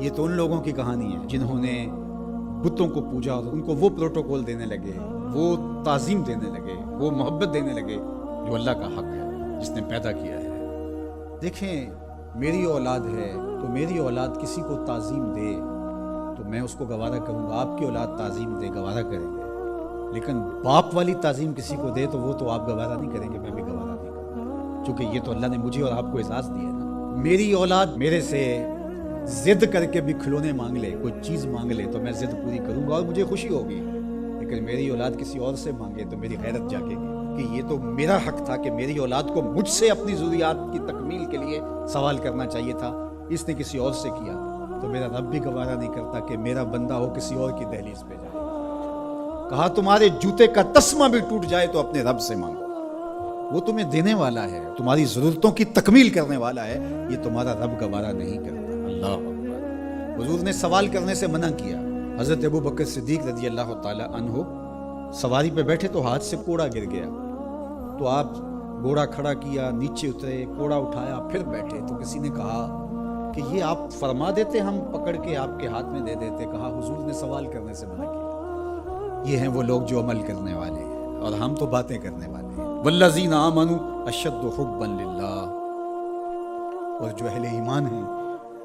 یہ تو ان لوگوں کی کہانی ہے جنہوں نے بتوں کو پوجا اور ان کو وہ پروٹوکول دینے لگے، وہ تعظیم دینے لگے، وہ محبت دینے لگے جو اللہ کا حق ہے، جس نے پیدا کیا ہے۔ دیکھیں، میری اولاد ہے تو میری اولاد کسی کو تعظیم دے تو میں اس کو گوارا کروں گا، آپ کی اولاد تعظیم دے گوارا کریں گے، لیکن باپ والی تعظیم کسی کو دے تو وہ تو آپ گوارا نہیں کریں گے، میں بھی گوارا نہیں کروں گا، چونکہ یہ تو اللہ نے مجھے اور آپ کو احساس دیا ہے نا۔ میری اولاد میرے سے ضد کر کے بھی کھلونے مانگ لے، کوئی چیز مانگ لے تو میں ضد پوری کروں گا اور مجھے خوشی ہوگی، لیکن میری اولاد کسی اور سے مانگے تو میری غیرت جاگے گی کہ یہ تو میرا حق تھا کہ میری اولاد کو مجھ سے اپنی ضروریات کی تکمیل کے لیے سوال کرنا چاہیے تھا، اس نے کسی اور سے کیا تو میرا رب بھی گوارا نہیں کرتا کہ میرا بندہ ہو کسی اور کی دہلیز پہ جائے۔ کہا تمہارے جوتے کا تسمہ بھی ٹوٹ جائے تو اپنے رب سے مانگو، وہ تمہیں دینے والا ہے، تمہاری ضرورتوں کی تکمیل کرنے والا ہے، یہ تمہارا رب گوارا نہیں کرتا۔ اللہ اکبر۔ حضور نے سوال کرنے سے منع کیا۔ حضرت ابو بکر صدیق رضی اللہ تعالی عنہ سواری پہ بیٹھے تو ہاتھ سے کوڑا گر گیا، تو آپ گھوڑا کھڑا کیا، نیچے اترے، کوڑا اٹھایا، پھر بیٹھے، تو کسی نے کہا کہ یہ آپ فرما دیتے، ہم پکڑ کے آپ کے ہاتھ میں دے دیتے۔ کہا حضور نے سوال کرنے سے منع کیا۔ یہ ہیں وہ لوگ جو عمل کرنے والے ہیں اور ہم تو باتیں کرنے والے ہیں۔ والذین آمنوا اشد حبا للہ، اور جو اہل ایمان ہیں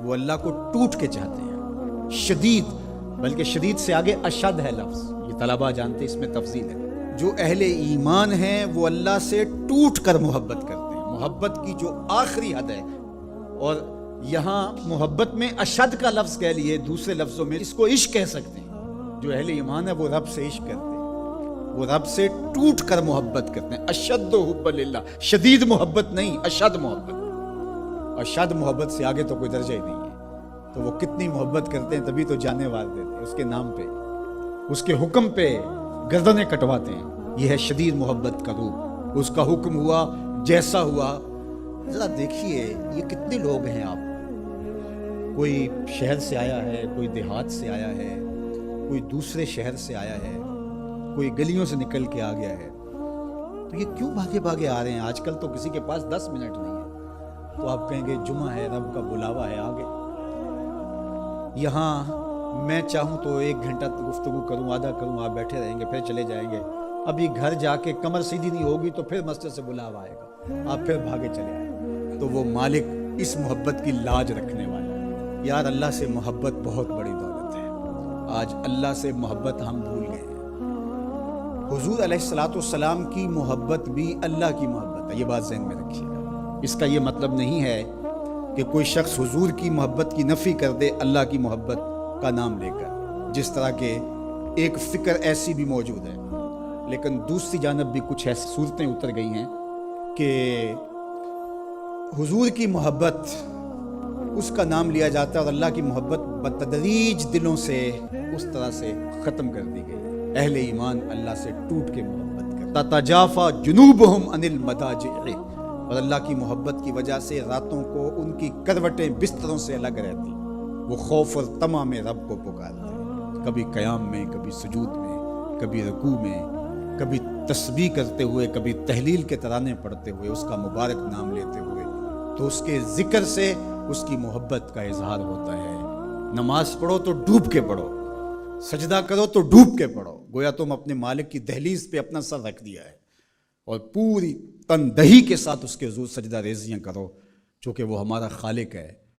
وہ اللہ کو ٹوٹ کے چاہتے ہیں، شدید، بلکہ شدید سے آگے اشد ہے لفظ، یہ طلباء جانتے اس میں تفصیل ہے۔ جو اہل ایمان ہیں وہ اللہ سے ٹوٹ کر محبت کرتے ہیں، محبت کی جو آخری حد ہے، اور یہاں محبت میں اشد کا لفظ کہہ لیے، دوسرے لفظوں میں اس کو عشق کہہ سکتے ہیں۔ جو اہل ایمان ہے وہ رب سے عشق کرتے ہیں، وہ رب سے ٹوٹ کر محبت کرتے ہیں۔ اشد حب للہ، شدید محبت نہیں، اشد محبت، اور شد محبت سے آگے تو کوئی درجہ ہی نہیں ہے۔ تو وہ کتنی محبت کرتے ہیں، تبھی تو جانے وار دیتے ہیں اس کے نام پہ، اس کے حکم پہ گردنیں کٹواتے ہیں۔ یہ ہے شدید محبت کا روپ۔ اس کا حکم ہوا جیسا ہوا۔ ذرا دیکھیے یہ کتنے لوگ ہیں، آپ کوئی شہر سے آیا ہے، کوئی دیہات سے آیا ہے، کوئی دوسرے شہر سے آیا ہے، کوئی گلیوں سے نکل کے آ گیا ہے، تو یہ کیوں بھاگے بھاگے آ رہے ہیں؟ آج کل تو کسی کے پاس 10 منٹ نہیں ہے، تو آپ کہیں گے جمعہ ہے، رب کا بلاوا ہے، آگے۔ یہاں میں چاہوں تو 1 گھنٹہ گفتگو کروں، آدھا کروں، آپ بیٹھے رہیں گے، پھر چلے جائیں گے۔ ابھی گھر جا کے کمر سیدھی نہیں ہوگی تو پھر مسجد سے بلاوا آئے گا، آپ پھر بھاگے چلے آئیں گے۔ تو وہ مالک اس محبت کی لاج رکھنے والا ہے۔ یار اللہ سے محبت بہت بڑی دولت ہے، آج اللہ سے محبت ہم بھول گئے ہیں۔ حضور علیہ السلام کی محبت بھی اللہ کی محبت ہے، یہ بات ذہن میں رکھیے گا۔ اس کا یہ مطلب نہیں ہے کہ کوئی شخص حضور کی محبت کی نفی کر دے اللہ کی محبت کا نام لے کر، جس طرح کہ ایک فکر ایسی بھی موجود ہے، لیکن دوسری جانب بھی کچھ ایسی صورتیں اتر گئی ہیں کہ حضور کی محبت اس کا نام لیا جاتا ہے اور اللہ کی محبت بتدریج دلوں سے اس طرح سے ختم کر دی گئی ہے۔ اہل ایمان اللہ سے ٹوٹ کے محبت کرتا، تتجافی جنوبہم عن المضاجع، اور اللہ کی محبت کی وجہ سے راتوں کو ان کی کروٹیں بستروں سے الگ رہتی، وہ خوف اور طمع میں رب کو پکارتے، کبھی قیام میں، کبھی سجود میں، کبھی رکوع میں، کبھی تسبیح کرتے ہوئے، کبھی تہلیل کے ترانے پڑھتے ہوئے، اس کا مبارک نام لیتے ہوئے، تو اس کے ذکر سے اس کی محبت کا اظہار ہوتا ہے۔ نماز پڑھو تو ڈوب کے پڑھو، سجدہ کرو تو ڈوب کے پڑھو، گویا تم اپنے مالک کی دہلیز پہ اپنا سر رکھ دیا ہے، اور پوری تندہی کے ساتھ اس کے حضور سجدہ ریزیاں کرو، چونکہ وہ ہمارا خالق ہے،